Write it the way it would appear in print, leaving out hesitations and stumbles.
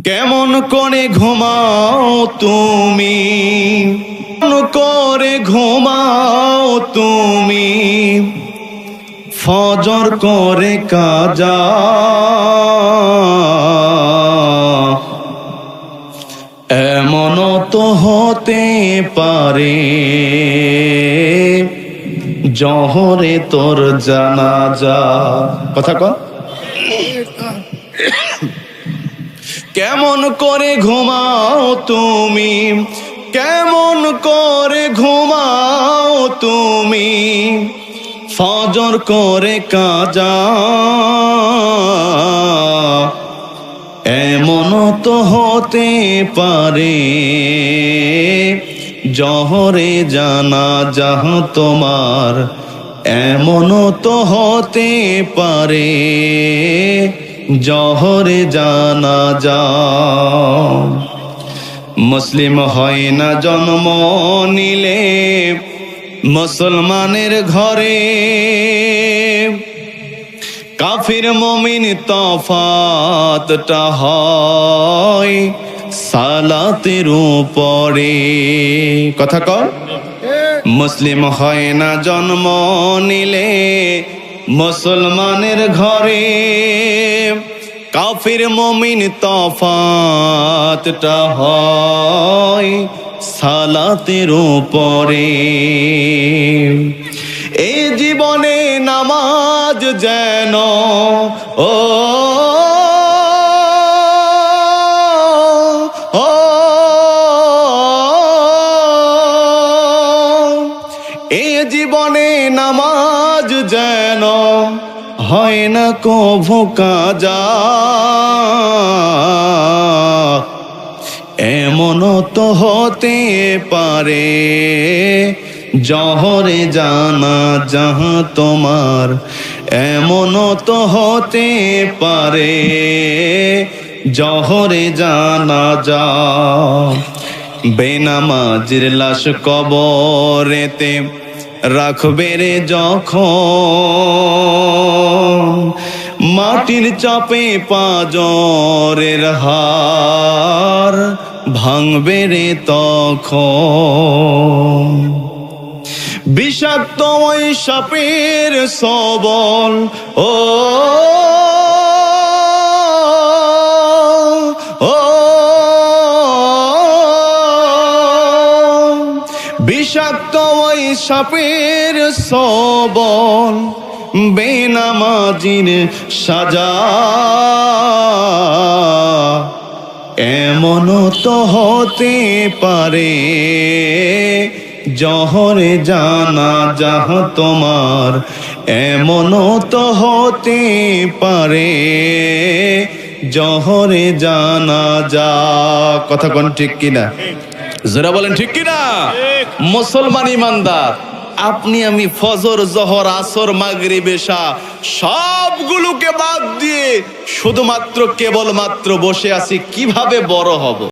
কেমন করে ঘুমাও তুমি, কেমন করে ঘুমাও তুমি, ফজর করে কাজা, এমন তো হতে পারে জহরে তোর জানাজা। কথা কর। কেমন করে ঘুমাও তুমি, কেমন করে ঘুমাও তুমি, ফজর করে কাজা, এমন তো হতে পারে জহরে জানাজা তোমার, এমন তো হতে পারে জহরে জানাজা। মুসলিম হয় না জন্ম নিলে মুসলমানের ঘরে, কাফির মুমিন তফাতটা হয় সালাতের উপরে। কথা কর। মুসলিম হয় না জন্ম নিলে মুসলমানের ঘরে, কাফির মুমিন তফাতটা হয় সালাতের উপরে। এই জীবনে নামাজ যেন ও এ জীবনে নামাজ যেন হয় না কভু কাজা, এমন তো হতে পারে জহরে জানাজা তোমার, এমন তো হতে পারে জহরে জানাজা। বেনামাজির লাশ কবরেতে রাখবে রে যখন, মাটির চাপে পাঁজরের হাড় ভাঙবে রে তখন। বিষাক্ত ওই সাপের সবল ও বিষাক্ত ওই সাপের সবল, বেনামাজির সাজা, এমন তো হতে পারে জহরে জানাজা তোমার, এমন তো হতে পারে জহরে জানাজা। কথা কোন ঠিক কিনা? যারা বলেন ঠিক কিনা? মুসলমান ইমানদার, আপনি আমি ফজর জহর আসর মাগরিব এশা সবগুলোকে বাদ দিয়ে শুধুমাত্র কেবলমাত্র বসে আছি কিভাবে বড় হব।